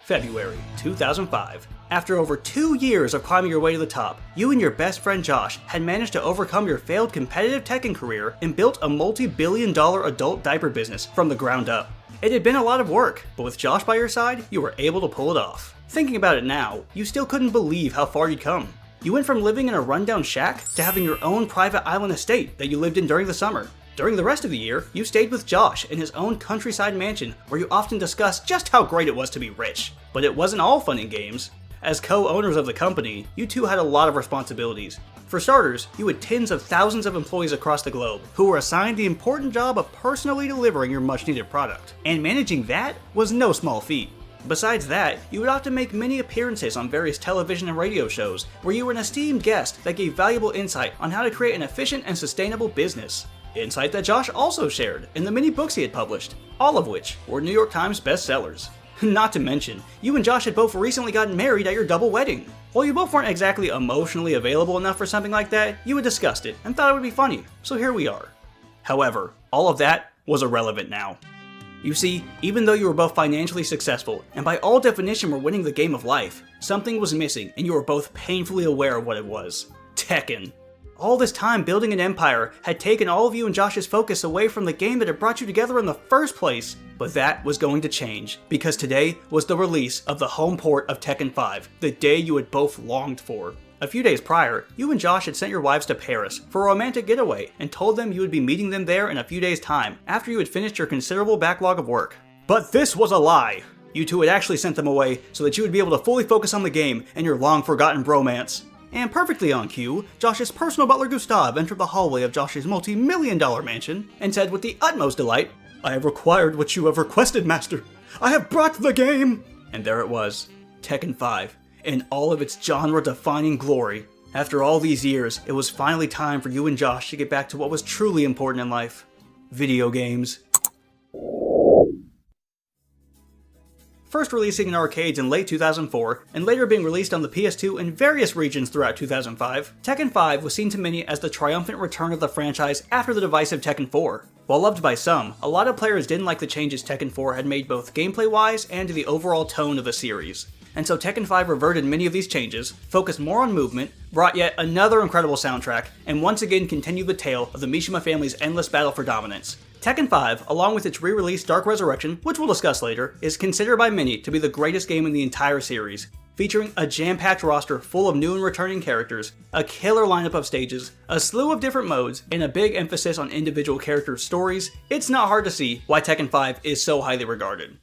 February 2005. After over 2 years of climbing your way to the top, you and your best friend Josh had managed to overcome your failed competitive Tekken career and built a multi-billion-dollar adult diaper business from the ground up. It had been a lot of work, but with Josh by your side, you were able to pull it off. Thinking about it now, you still couldn't believe how far you'd come. You went from living in a rundown shack to having your own private island estate that you lived in during the summer. During the rest of the year, you stayed with Josh in his own countryside mansion where you often discussed just how great it was to be rich. But it wasn't all fun and games. As co-owners of the company, you two had a lot of responsibilities. For starters, you had tens of thousands of employees across the globe who were assigned the important job of personally delivering your much-needed product. And managing that was no small feat. Besides that, you would often make many appearances on various television and radio shows where you were an esteemed guest that gave valuable insight on how to create an efficient and sustainable business. Insight that Josh also shared in the many books he had published, all of which were New York Times bestsellers. Not to mention, you and Josh had both recently gotten married at your double wedding. While you both weren't exactly emotionally available enough for something like that, you had discussed it and thought it would be funny, so here we are. However, all of that was irrelevant now. You see, even though you were both financially successful, and by all definition were winning the game of life, something was missing and you were both painfully aware of what it was. Tekken. All this time building an empire had taken all of you and Josh's focus away from the game that had brought you together in the first place. But that was going to change, because today was the release of the home port of Tekken 5, the day you had both longed for. A few days prior, you and Josh had sent your wives to Paris for a romantic getaway and told them you would be meeting them there in a few days' time after you had finished your considerable backlog of work. But this was a lie! You two had actually sent them away so that you would be able to fully focus on the game and your long-forgotten bromance. And perfectly on cue, Josh's personal butler Gustav entered the hallway of Josh's multi-million-dollar mansion and said with the utmost delight, "I have required what you have requested, Master. I have brought the game!" And there it was, Tekken 5, in all of its genre-defining glory. After all these years, it was finally time for you and Josh to get back to what was truly important in life: video games. First releasing in arcades in late 2004, and later being released on the PS2 in various regions throughout 2005, Tekken 5 was seen to many as the triumphant return of the franchise after the divisive Tekken 4. While loved by some, a lot of players didn't like the changes Tekken 4 had made both gameplay-wise and to the overall tone of the series. And so Tekken 5 reverted many of these changes, focused more on movement, brought yet another incredible soundtrack, and once again continued the tale of the Mishima family's endless battle for dominance. Tekken 5, along with its re-release Dark Resurrection, which we'll discuss later, is considered by many to be the greatest game in the entire series, featuring a jam-packed roster full of new and returning characters, a killer lineup of stages, a slew of different modes, and a big emphasis on individual characters' stories. It's not hard to see why Tekken 5 is so highly regarded.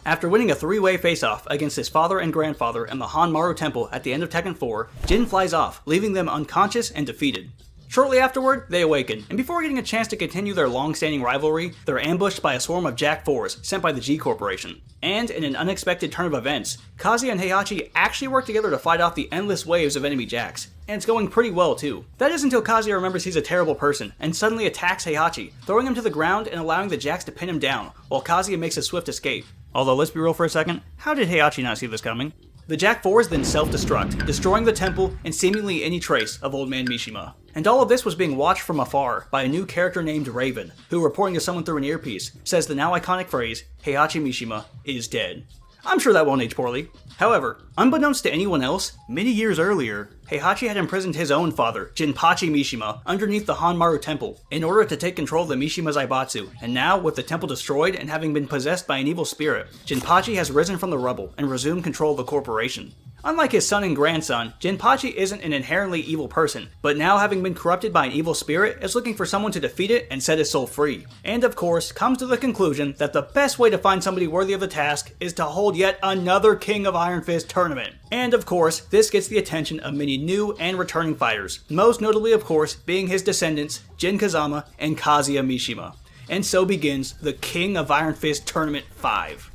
After winning a three-way face-off against his father and grandfather in the Hanmaru Temple at the end of Tekken 4, Jin flies off, leaving them unconscious and defeated. Shortly afterward, they awaken, and before getting a chance to continue their long-standing rivalry, they're ambushed by a swarm of Jack 4s sent by the G Corporation. And in an unexpected turn of events, Kazuya and Heihachi actually work together to fight off the endless waves of enemy Jacks, and it's going pretty well too. That is until Kazuya remembers he's a terrible person, and suddenly attacks Heihachi, throwing him to the ground and allowing the Jacks to pin him down, while Kazuya makes a swift escape. Although let's be real for a second, how did Heihachi not see this coming? The Jack 4s then self-destruct, destroying the temple and seemingly any trace of Old Man Mishima. And all of this was being watched from afar by a new character named Raven, who, reporting to someone through an earpiece, says the now iconic phrase, "Heihachi Mishima is dead." I'm sure that won't age poorly. However, unbeknownst to anyone else, many years earlier, Heihachi had imprisoned his own father, Jinpachi Mishima, underneath the Hanmaru Temple, in order to take control of the Mishima Zaibatsu, and now, with the temple destroyed and having been possessed by an evil spirit, Jinpachi has risen from the rubble and resumed control of the corporation. Unlike his son and grandson, Jinpachi isn't an inherently evil person, but now having been corrupted by an evil spirit, is looking for someone to defeat it and set his soul free. And of course, comes to the conclusion that the best way to find somebody worthy of the task is to hold yet another King of Iron Fist tournament. And of course, this gets the attention of many new and returning fighters, most notably of course being his descendants, Jin Kazama and Kazuya Mishima. And so begins the King of Iron Fist Tournament 5.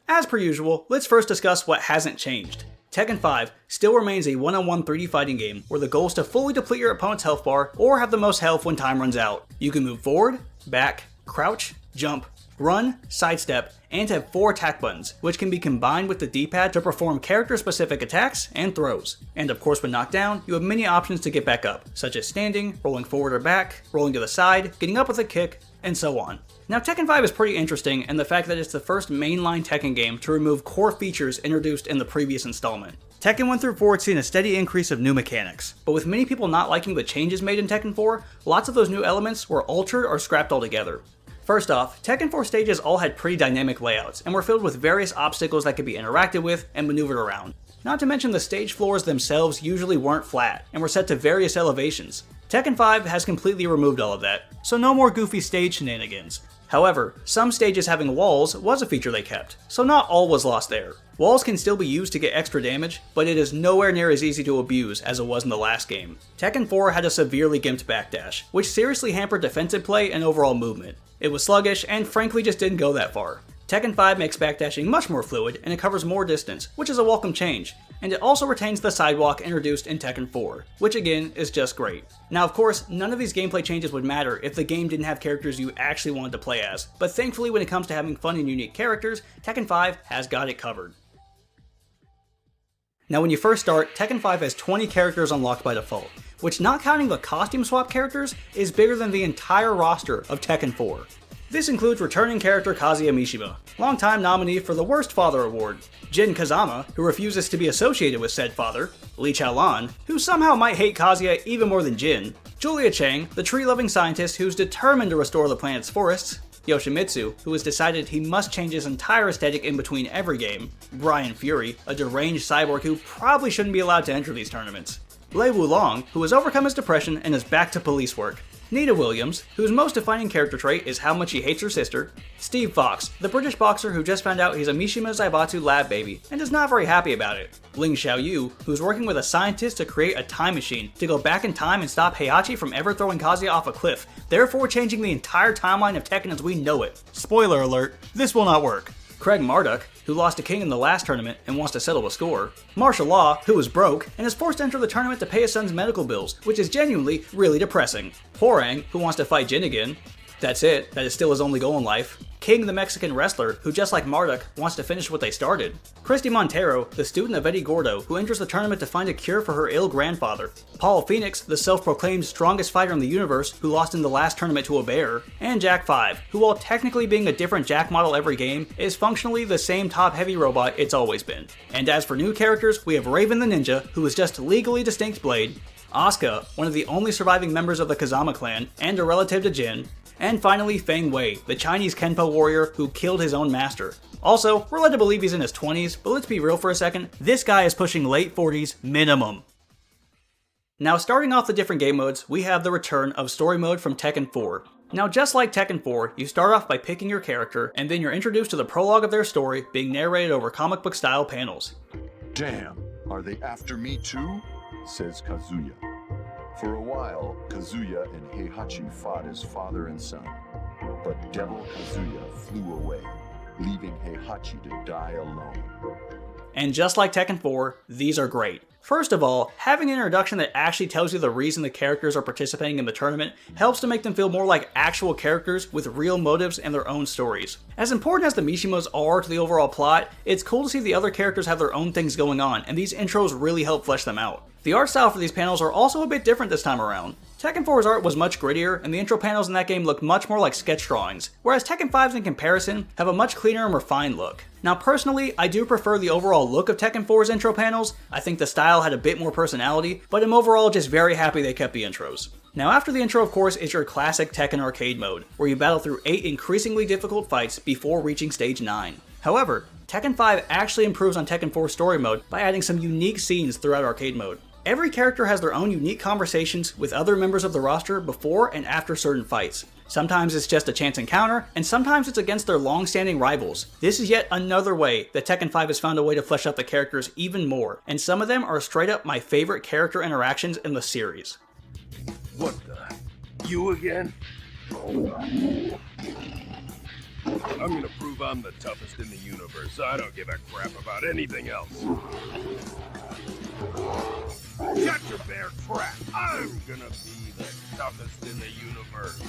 As per usual, let's first discuss what hasn't changed. Tekken 5 still remains a one-on-one 3D fighting game where the goal is to fully deplete your opponent's health bar or have the most health when time runs out. You can move forward, back, crouch, jump, run, sidestep, and have 4 attack buttons, which can be combined with the D-pad to perform character-specific attacks and throws. And of course when knocked down, you have many options to get back up, such as standing, rolling forward or back, rolling to the side, getting up with a kick, and so on. Now Tekken 5 is pretty interesting in the fact that it's the first mainline Tekken game to remove core features introduced in the previous installment. Tekken 1 through 4 had seen a steady increase of new mechanics, but with many people not liking the changes made in Tekken 4, lots of those new elements were altered or scrapped altogether. First off, Tekken 4 stages all had pretty dynamic layouts, and were filled with various obstacles that could be interacted with and maneuvered around. Not to mention the stage floors themselves usually weren't flat, and were set to various elevations. Tekken 5 has completely removed all of that, so no more goofy stage shenanigans. However, some stages having walls was a feature they kept, so not all was lost there. Walls can still be used to get extra damage, but it is nowhere near as easy to abuse as it was in the last game. Tekken 4 had a severely gimped backdash, which seriously hampered defensive play and overall movement. It was sluggish and frankly just didn't go that far. Tekken 5 makes backdashing much more fluid and it covers more distance, which is a welcome change. And it also retains the sidewalk introduced in Tekken 4, which again is just great. Now of course, none of these gameplay changes would matter if the game didn't have characters you actually wanted to play as, but thankfully when it comes to having fun and unique characters, Tekken 5 has got it covered. Now when you first start, Tekken 5 has 20 characters unlocked by default, which not counting the costume swap characters, is bigger than the entire roster of Tekken 4. This includes returning character Kazuya Mishima, longtime nominee for the Worst Father Award, Jin Kazama, who refuses to be associated with said father, Li Chaolan, who somehow might hate Kazuya even more than Jin, Julia Chang, the tree-loving scientist who's determined to restore the planet's forests, Yoshimitsu, who has decided he must change his entire aesthetic in between every game, Brian Fury, a deranged cyborg who probably shouldn't be allowed to enter these tournaments, Lei Wulong, who has overcome his depression and is back to police work, Nita Williams, whose most defining character trait is how much he hates her sister, Steve Fox, the British boxer who just found out he's a Mishima Zaibatsu lab baby and is not very happy about it, Ling Xiaoyu, who's working with a scientist to create a time machine to go back in time and stop Heihachi from ever throwing Kazuya off a cliff, therefore changing the entire timeline of Tekken as we know it. Spoiler alert, this will not work. Craig Marduk, who lost to King in the last tournament and wants to settle the score. Martial Law, who is broke and is forced to enter the tournament to pay his son's medical bills, which is genuinely really depressing. Hwoarang, who wants to fight Jin again. That's it, that is still his only goal in life. King, the Mexican wrestler, who just like Marduk, wants to finish what they started. Christy Montero, the student of Eddie Gordo, who enters the tournament to find a cure for her ill grandfather. Paul Phoenix, the self-proclaimed strongest fighter in the universe, who lost in the last tournament to a bear. And Jack 5, who while technically being a different Jack model every game, is functionally the same top-heavy robot it's always been. And as for new characters, we have Raven the Ninja, who is just legally distinct Blade, Asuka, one of the only surviving members of the Kazama clan, and a relative to Jin, and finally Feng Wei, the Chinese Kenpo warrior who killed his own master. Also, we're led to believe he's in his 20s, but let's be real for a second, this guy is pushing late 40s minimum. Now starting off the different game modes, we have the return of Story Mode from Tekken 4. Now just like Tekken 4, you start off by picking your character, and then you're introduced to the prologue of their story being narrated over comic book style panels. Damn, are they after me too? Says Kazuya. For a while, Kazuya and Heihachi fought as father and son, but Devil Kazuya flew away, leaving Heihachi to die alone. And just like Tekken 4, these are great. First of all, having an introduction that actually tells you the reason the characters are participating in the tournament helps to make them feel more like actual characters with real motives and their own stories. As important as the Mishimos are to the overall plot, it's cool to see the other characters have their own things going on, and these intros really help flesh them out. The art style for these panels are also a bit different this time around. Tekken 4's art was much grittier, and the intro panels in that game look much more like sketch drawings, whereas Tekken 5's in comparison have a much cleaner and refined look. Now personally, I do prefer the overall look of Tekken 4's intro panels. I think the style had a bit more personality, but I'm overall just very happy they kept the intros. Now after the intro of course is your classic Tekken arcade mode, where you battle through 8 increasingly difficult fights before reaching stage 9. However, Tekken 5 actually improves on Tekken 4's story mode by adding some unique scenes throughout arcade mode. Every character has their own unique conversations with other members of the roster before and after certain fights. Sometimes it's just a chance encounter, and sometimes it's against their long-standing rivals. This is yet another way that Tekken 5 has found a way to flesh out the characters even more, and some of them are straight up my favorite character interactions in the series. What the? You again? I'm gonna prove I'm the toughest in the universe, so I don't give a crap about anything else. Shut your bear trap! I'm gonna be the toughest in the universe.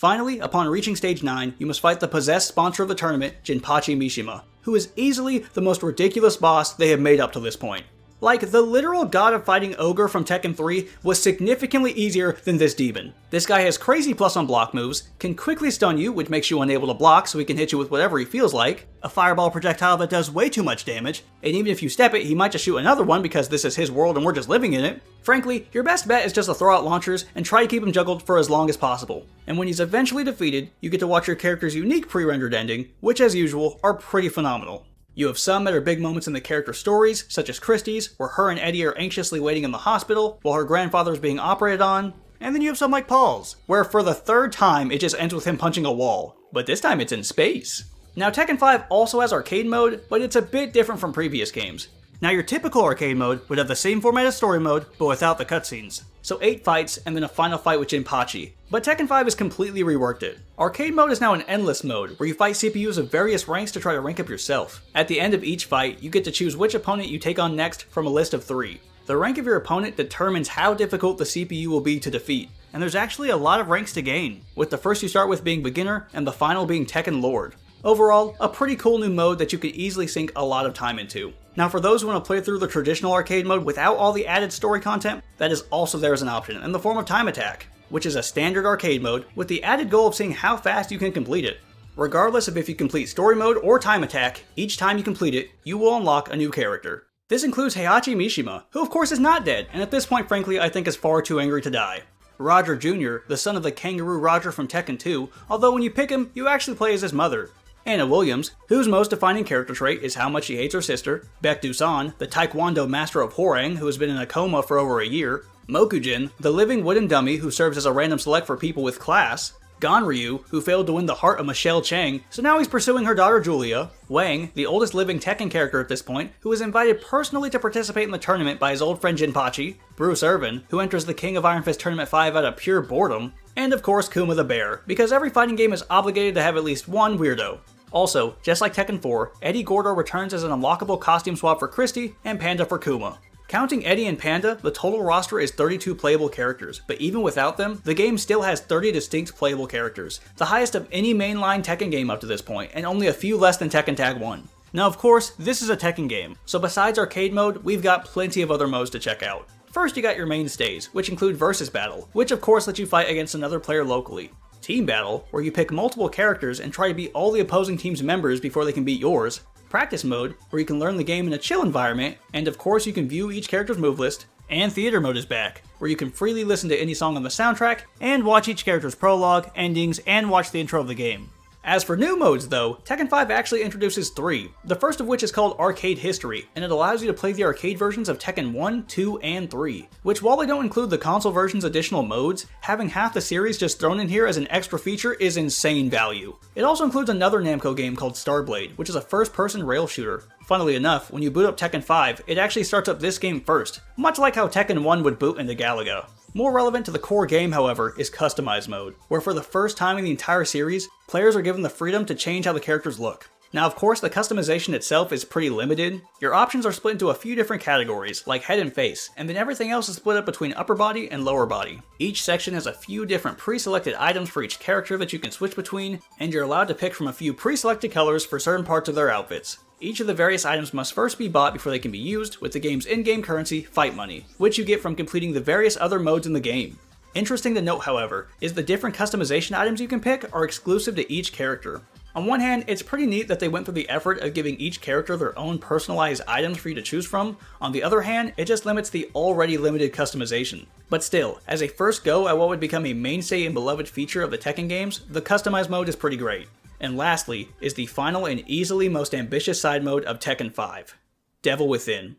Finally, upon reaching stage 9, you must fight the possessed sponsor of the tournament, Jinpachi Mishima, who is easily the most ridiculous boss they have made up to this point. Like, the literal god of fighting ogre from Tekken 3 was significantly easier than this demon. This guy has crazy plus on block moves, can quickly stun you, which makes you unable to block so he can hit you with whatever he feels like, a fireball projectile that does way too much damage, and even if you step it, he might just shoot another one because this is his world and we're just living in it. Frankly, your best bet is just to throw out launchers and try to keep him juggled for as long as possible. And when he's eventually defeated, you get to watch your character's unique pre-rendered ending, which as usual, are pretty phenomenal. You have some that are big moments in the character stories, such as Christie's, where her and Eddie are anxiously waiting in the hospital while her grandfather is being operated on. And then you have some like Paul's, where for the third time it just ends with him punching a wall, but this time it's in space. Now Tekken 5 also has arcade mode, but it's a bit different from previous games. Now your typical arcade mode would have the same format as story mode, but without the cutscenes. So 8 fights and then a final fight with Jinpachi. But Tekken 5 has completely reworked it. Arcade mode is now an endless mode, where you fight CPUs of various ranks to try to rank up yourself. At the end of each fight, you get to choose which opponent you take on next from a list of 3. The rank of your opponent determines how difficult the CPU will be to defeat, and there's actually a lot of ranks to gain, with the first you start with being beginner and the final being Tekken Lord. Overall, a pretty cool new mode that you could easily sink a lot of time into. Now for those who want to play through the traditional arcade mode without all the added story content, that is also there as an option in the form of Time Attack, which is a standard arcade mode with the added goal of seeing how fast you can complete it. Regardless of if you complete story mode or Time Attack, each time you complete it, you will unlock a new character. This includes Heihachi Mishima, who of course is not dead, and at this point frankly I think is far too angry to die. Roger Jr., the son of the Kangaroo Roger from Tekken 2, although when you pick him, you actually play as his mother. Anna Williams, whose most defining character trait is how much she hates her sister. Baek Doosan, the Taekwondo master of Hwoarang who has been in a coma for over a year. Mokujin, the living wooden dummy who serves as a random select for people with class. Ganryu, who failed to win the heart of Michelle Chang, so now he's pursuing her daughter Julia. Wang, the oldest living Tekken character at this point, who was invited personally to participate in the tournament by his old friend Jinpachi. Bruce Irvin, who enters the King of Iron Fist Tournament 5 out of pure boredom. And of course Kuma the Bear, because every fighting game is obligated to have at least one weirdo. Also, just like Tekken 4, Eddie Gordo returns as an unlockable costume swap for Christy and Panda for Kuma. Counting Eddie and Panda, the total roster is 32 playable characters, but even without them, the game still has 30 distinct playable characters, the highest of any mainline Tekken game up to this point, and only a few less than Tekken Tag 1. Now of course, this is a Tekken game, so besides arcade mode, we've got plenty of other modes to check out. First you got your mainstays, which include Versus Battle, which of course lets you fight against another player locally. Team Battle, where you pick multiple characters and try to beat all the opposing team's members before they can beat yours. Practice Mode, where you can learn the game in a chill environment, and of course you can view each character's move list. And Theater Mode is back, where you can freely listen to any song on the soundtrack, and watch each character's prologue, endings, and watch the intro of the game. As for new modes though, Tekken 5 actually introduces 3, the first of which is called Arcade History, and it allows you to play the arcade versions of Tekken 1, 2, and 3, which while they don't include the console version's additional modes, having half the series just thrown in here as an extra feature is insane value. It also includes another Namco game called Starblade, which is a first-person rail shooter. Funnily enough, when you boot up Tekken 5, it actually starts up this game first, much like how Tekken 1 would boot into Galaga. More relevant to the core game, however, is Customize Mode, where for the first time in the entire series, players are given the freedom to change how the characters look. Now of course the customization itself is pretty limited. Your options are split into a few different categories, like head and face, and then everything else is split up between upper body and lower body. Each section has a few different pre-selected items for each character that you can switch between, and you're allowed to pick from a few pre-selected colors for certain parts of their outfits. Each of the various items must first be bought before they can be used with the game's in-game currency, Fight Money, which you get from completing the various other modes in the game. Interesting to note, however, is the different customization items you can pick are exclusive to each character. On one hand, it's pretty neat that they went through the effort of giving each character their own personalized items for you to choose from. On the other hand, it just limits the already limited customization. But still, as a first go at what would become a mainstay and beloved feature of the Tekken games, the Customize mode is pretty great. And lastly, is the final and easily most ambitious side mode of Tekken 5, Devil Within.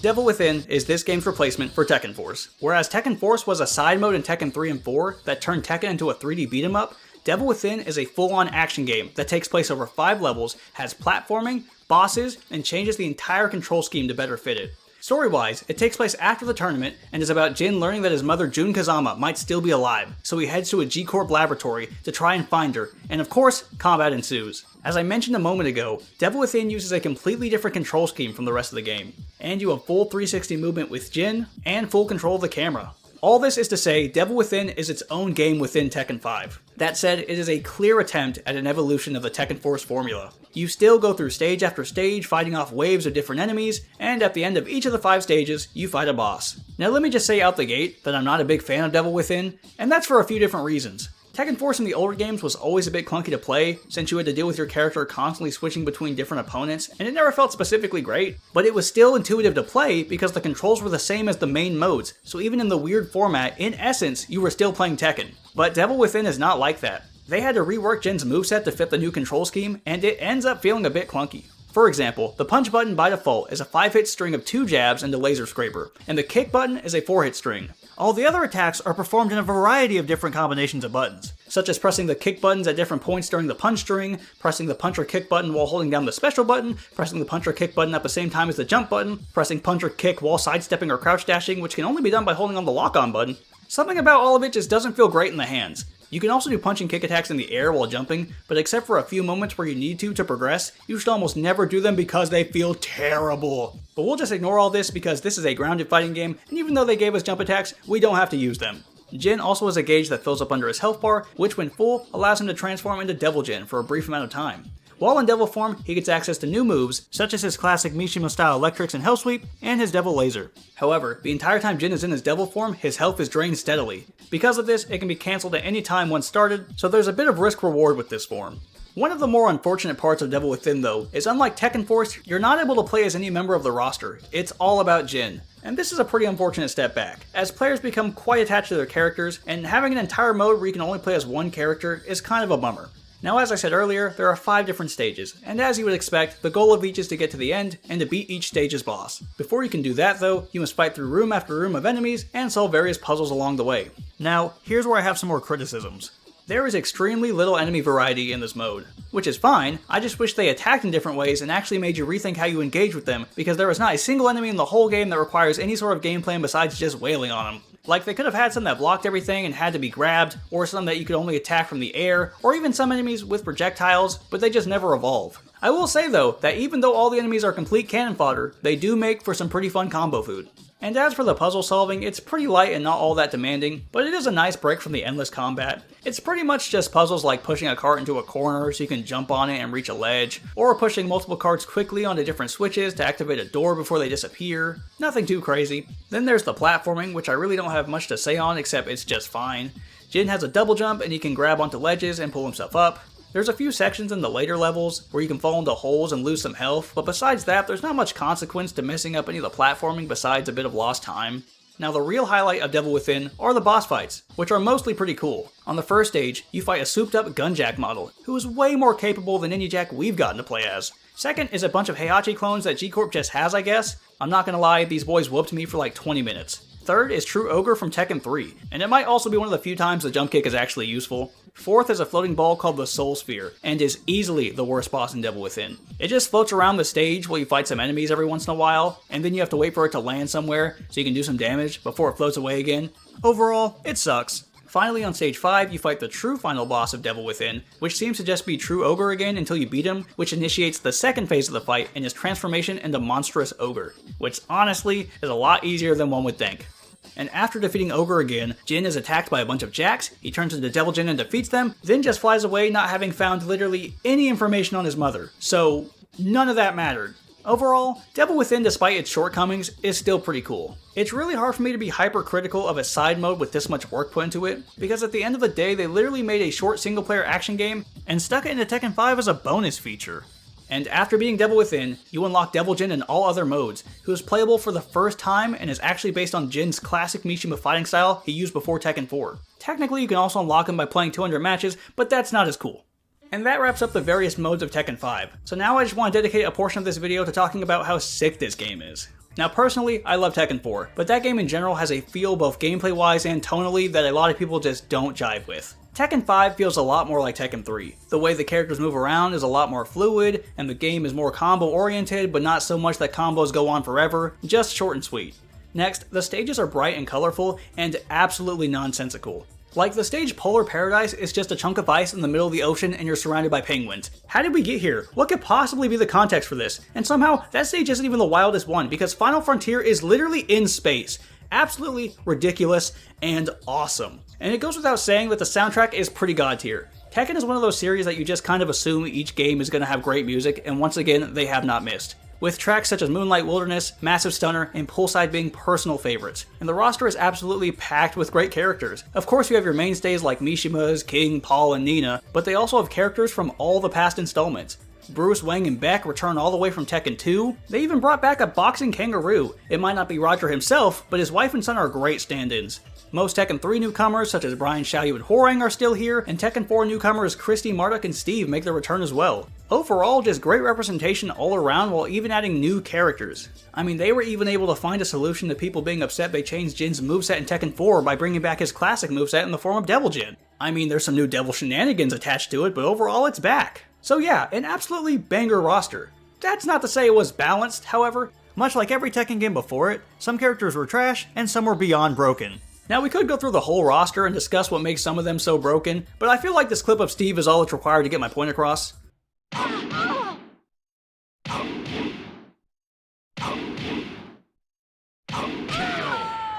Devil Within is this game's replacement for Tekken Force. Whereas Tekken Force was a side mode in Tekken 3 and 4 that turned Tekken into a 3D beat 'em up, Devil Within is a full-on action game that takes place over 5 levels, has platforming, bosses, and changes the entire control scheme to better fit it. Story-wise, it takes place after the tournament and is about Jin learning that his mother Jun Kazama might still be alive, so he heads to a G-Corp laboratory to try and find her, and of course, combat ensues. As I mentioned a moment ago, Devil Within uses a completely different control scheme from the rest of the game, and you have full 360 movement with Jin, and full control of the camera. All this is to say, Devil Within is its own game within Tekken 5. That said, it is a clear attempt at an evolution of the Tekken Force formula. You still go through stage after stage fighting off waves of different enemies, and at the end of each of the 5 stages, you fight a boss. Now let me just say out the gate that I'm not a big fan of Devil Within, and that's for a few different reasons. Tekken Force in the older games was always a bit clunky to play, since you had to deal with your character constantly switching between different opponents, and it never felt specifically great, but it was still intuitive to play because the controls were the same as the main modes, so even in the weird format, in essence, you were still playing Tekken. But Devil Within is not like that. They had to rework Jin's moveset to fit the new control scheme, and it ends up feeling a bit clunky. For example, the punch button by default is a 5-hit string of 2 jabs and a laser scraper, and the kick button is a 4-hit string. All the other attacks are performed in a variety of different combinations of buttons, such as pressing the kick buttons at different points during the punch string, pressing the punch or kick button while holding down the special button, pressing the punch or kick button at the same time as the jump button, pressing punch or kick while sidestepping or crouch dashing, which can only be done by holding on the lock-on button. Something about all of it just doesn't feel great in the hands. You can also do punch and kick attacks in the air while jumping, but except for a few moments where you need to progress, you should almost never do them because they feel terrible. But we'll just ignore all this because this is a grounded fighting game, and even though they gave us jump attacks, we don't have to use them. Jin also has a gauge that fills up under his health bar, which when full, allows him to transform into Devil Jin for a brief amount of time. While in Devil form, he gets access to new moves, such as his classic Mishima-style Electrics and Hell Sweep, and his Devil Laser. However, the entire time Jin is in his Devil form, his health is drained steadily. Because of this, it can be cancelled at any time once started, so there's a bit of risk-reward with this form. One of the more unfortunate parts of Devil Within though, is unlike Tekken Force, you're not able to play as any member of the roster. It's all about Jin. And this is a pretty unfortunate step back, as players become quite attached to their characters, and having an entire mode where you can only play as one character is kind of a bummer. Now, as I said earlier, there are 5 different stages, and as you would expect, the goal of each is to get to the end and to beat each stage's boss. Before you can do that though, you must fight through room after room of enemies and solve various puzzles along the way. Now, here's where I have some more criticisms. There is extremely little enemy variety in this mode, which is fine. I just wish they attacked in different ways and actually made you rethink how you engage with them, because there is not a single enemy in the whole game that requires any sort of game plan besides just wailing on them. Like, they could have had some that blocked everything and had to be grabbed, or some that you could only attack from the air, or even some enemies with projectiles, but they just never evolve. I will say though, that even though all the enemies are complete cannon fodder, they do make for some pretty fun combo food. And as for the puzzle solving, it's pretty light and not all that demanding, but it is a nice break from the endless combat. It's pretty much just puzzles like pushing a cart into a corner so you can jump on it and reach a ledge, or pushing multiple carts quickly onto different switches to activate a door before they disappear. Nothing too crazy. Then there's the platforming, which I really don't have much to say on except it's just fine. Jin has a double jump and he can grab onto ledges and pull himself up. There's a few sections in the later levels where you can fall into holes and lose some health, but besides that, there's not much consequence to messing up any of the platforming besides a bit of lost time. Now, the real highlight of Devil Within are the boss fights, which are mostly pretty cool. On the first stage, you fight a souped-up Gunjack model, who is way more capable than any Jack we've gotten to play as. Second is a bunch of Heihachi clones that G-Corp just has, I guess. I'm not gonna lie, these boys whooped me for like 20 minutes. Third is True Ogre from Tekken 3, and it might also be one of the few times the jump kick is actually useful. Fourth is a floating ball called the Soul Sphere, and is easily the worst boss in Devil Within. It just floats around the stage while you fight some enemies every once in a while, and then you have to wait for it to land somewhere so you can do some damage before it floats away again. Overall, it sucks. Finally, on stage 5, you fight the true final boss of Devil Within, which seems to just be True Ogre again until you beat him, which initiates the second phase of the fight and his transformation into Monstrous Ogre, which honestly is a lot easier than one would think. And after defeating Ogre again, Jin is attacked by a bunch of Jacks, he turns into Devil Jin and defeats them, then just flies away not having found literally any information on his mother. So, none of that mattered. Overall, Devil Within, despite its shortcomings, is still pretty cool. It's really hard for me to be hypercritical of a side mode with this much work put into it, because at the end of the day they literally made a short single player action game and stuck it into Tekken 5 as a bonus feature. And after beating Devil Within, you unlock Devil Jin in all other modes, who is playable for the first time and is actually based on Jin's classic Mishima fighting style he used before Tekken 4. Technically, you can also unlock him by playing 200 matches, but that's not as cool. And that wraps up the various modes of Tekken 5. So now I just want to dedicate a portion of this video to talking about how sick this game is. Now personally, I love Tekken 4, but that game in general has a feel both gameplay-wise and tonally that a lot of people just don't jive with. Tekken 5 feels a lot more like Tekken 3. The way the characters move around is a lot more fluid, and the game is more combo-oriented, but not so much that combos go on forever, just short and sweet. Next, the stages are bright and colorful, and absolutely nonsensical. Like, the stage Polar Paradise is just a chunk of ice in the middle of the ocean and you're surrounded by penguins. How did we get here? What could possibly be the context for this? And somehow, that stage isn't even the wildest one, because Final Frontier is literally in space. Absolutely ridiculous and awesome. And it goes without saying that the soundtrack is pretty god tier. Tekken is one of those series that you just kind of assume each game is going to have great music, and once again, they have not missed. With tracks such as Moonlight Wilderness, Massive Stunner, and Poolside being personal favorites. And the roster is absolutely packed with great characters. Of course you have your mainstays like Mishima's, King, Paul, and Nina, but they also have characters from all the past installments. Bruce, Wang, and Beck return all the way from Tekken 2. They even brought back a boxing kangaroo. It might not be Roger himself, but his wife and son are great stand-ins. Most Tekken 3 newcomers, such as Brian, Xiaoyu, and Horang, are still here, and Tekken 4 newcomers Christy, Marduk, and Steve make their return as well. Overall, just great representation all around while even adding new characters. I mean, they were even able to find a solution to people being upset they changed Jin's moveset in Tekken 4 by bringing back his classic moveset in the form of Devil Jin. I mean, there's some new devil shenanigans attached to it, but overall it's back. So yeah, an absolutely banger roster. That's not to say it was balanced, however. Much like every Tekken game before it, some characters were trash and some were beyond broken. Now we could go through the whole roster and discuss what makes some of them so broken, but I feel like this clip of Steve is all that's required to get my point across.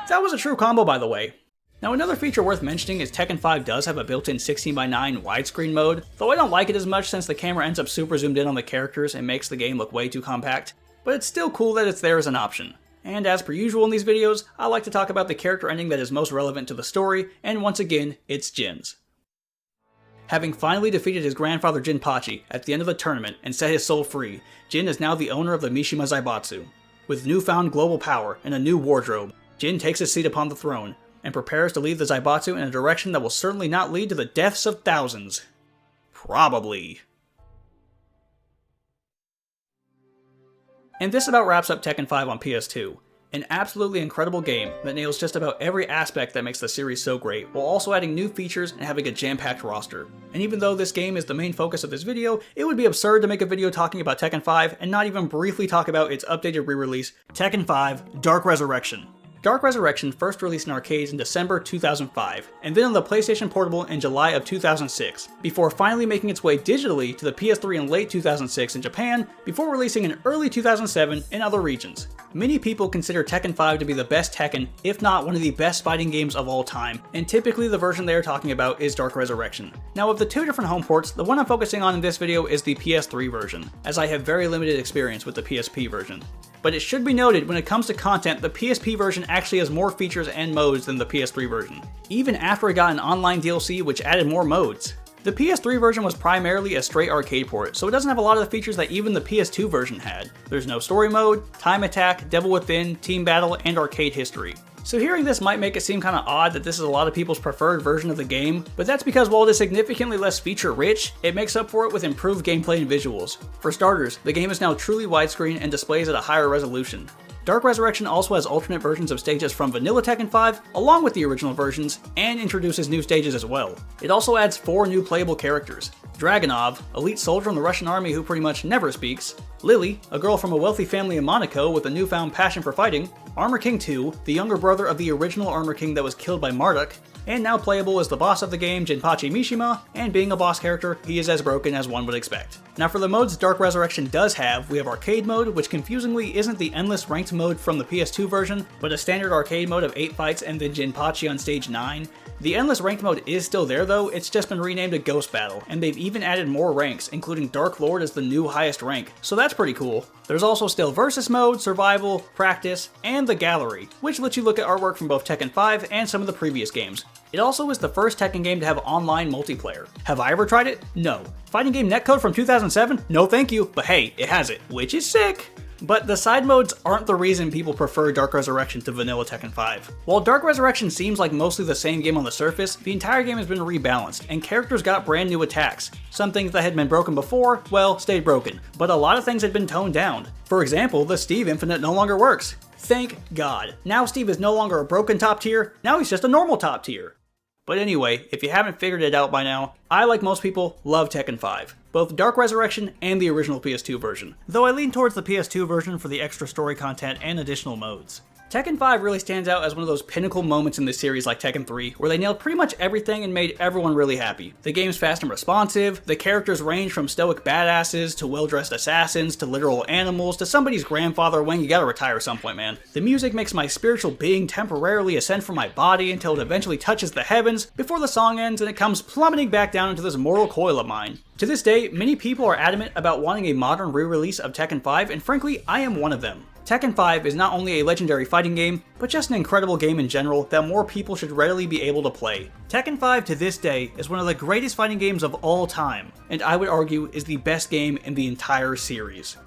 That was a true combo, by the way. Now another feature worth mentioning is Tekken 5 does have a built-in 16:9 widescreen mode, though I don't like it as much since the camera ends up super zoomed in on the characters and makes the game look way too compact, but it's still cool that it's there as an option. And as per usual in these videos, I like to talk about the character ending that is most relevant to the story, and once again, it's Jin's. Having finally defeated his grandfather Jinpachi at the end of the tournament and set his soul free, Jin is now the owner of the Mishima Zaibatsu. With newfound global power and a new wardrobe, Jin takes his seat upon the throne, and prepares to lead the Zaibatsu in a direction that will certainly not lead to the deaths of thousands. Probably. And this about wraps up Tekken 5 on PS2. An absolutely incredible game that nails just about every aspect that makes the series so great, while also adding new features and having a jam-packed roster. And even though this game is the main focus of this video, it would be absurd to make a video talking about Tekken 5 and not even briefly talk about its updated re-release, Tekken 5 Dark Resurrection. Dark Resurrection first released in arcades in December 2005, and then on the PlayStation Portable in July of 2006, before finally making its way digitally to the PS3 in late 2006 in Japan, before releasing in early 2007 in other regions. Many people consider Tekken 5 to be the best Tekken, if not one of the best fighting games of all time, and typically the version they are talking about is Dark Resurrection. Now of the two different home ports, the one I'm focusing on in this video is the PS3 version, as I have very limited experience with the PSP version. But it should be noted, when it comes to content, the PSP version actually has more features and modes than the PS3 version, even after it got an online DLC which added more modes. The PS3 version was primarily a straight arcade port, so it doesn't have a lot of the features that even the PS2 version had. There's no story mode, time attack, Devil Within, team battle, and arcade history. So hearing this might make it seem kinda odd that this is a lot of people's preferred version of the game, but that's because while it is significantly less feature-rich, it makes up for it with improved gameplay and visuals. For starters, the game is now truly widescreen and displays at a higher resolution. Dark Resurrection also has alternate versions of stages from vanilla Tekken 5, along with the original versions, and introduces new stages as well. It also adds 4 new playable characters. Dragunov, elite soldier in the Russian army who pretty much never speaks, Lily, a girl from a wealthy family in Monaco with a newfound passion for fighting, Armor King 2, the younger brother of the original Armor King that was killed by Marduk, and now playable as the boss of the game, Jinpachi Mishima, and being a boss character, he is as broken as one would expect. Now for the modes Dark Resurrection does have, we have Arcade Mode, which confusingly isn't the endless ranked mode from the PS2 version, but a standard arcade mode of 8 fights and then Jinpachi on stage 9. The endless ranked mode is still there though, it's just been renamed a Ghost Battle, and they've even added more ranks, including Dark Lord as the new highest rank, so that's pretty cool. There's also still Versus Mode, Survival, Practice, and the Gallery, which lets you look at artwork from both Tekken 5 and some of the previous games. It also is the first Tekken game to have online multiplayer. Have I ever tried it? No. Fighting game netcode from 2007? No thank you, but hey, it has it, which is sick! But the side modes aren't the reason people prefer Dark Resurrection to vanilla Tekken 5. While Dark Resurrection seems like mostly the same game on the surface, the entire game has been rebalanced, and characters got brand new attacks. Some things that had been broken before, well, stayed broken, but a lot of things had been toned down. For example, the Steve Infinite no longer works. Thank God. Now Steve is no longer a broken top tier, now he's just a normal top tier. But anyway, if you haven't figured it out by now, I, like most people, love Tekken 5. Both Dark Resurrection and the original PS2 version, though I lean towards the PS2 version for the extra story content and additional modes. Tekken 5 really stands out as one of those pinnacle moments in the series like Tekken 3, where they nailed pretty much everything and made everyone really happy. The game's fast and responsive, the characters range from stoic badasses to well-dressed assassins to literal animals to somebody's grandfather when you gotta retire at some point, man. The music makes my spiritual being temporarily ascend from my body until it eventually touches the heavens before the song ends and it comes plummeting back down into this mortal coil of mine. To this day, many people are adamant about wanting a modern re-release of Tekken 5, and frankly, I am one of them. Tekken 5 is not only a legendary fighting game, but just an incredible game in general that more people should readily be able to play. Tekken 5 to this day is one of the greatest fighting games of all time, and I would argue is the best game in the entire series.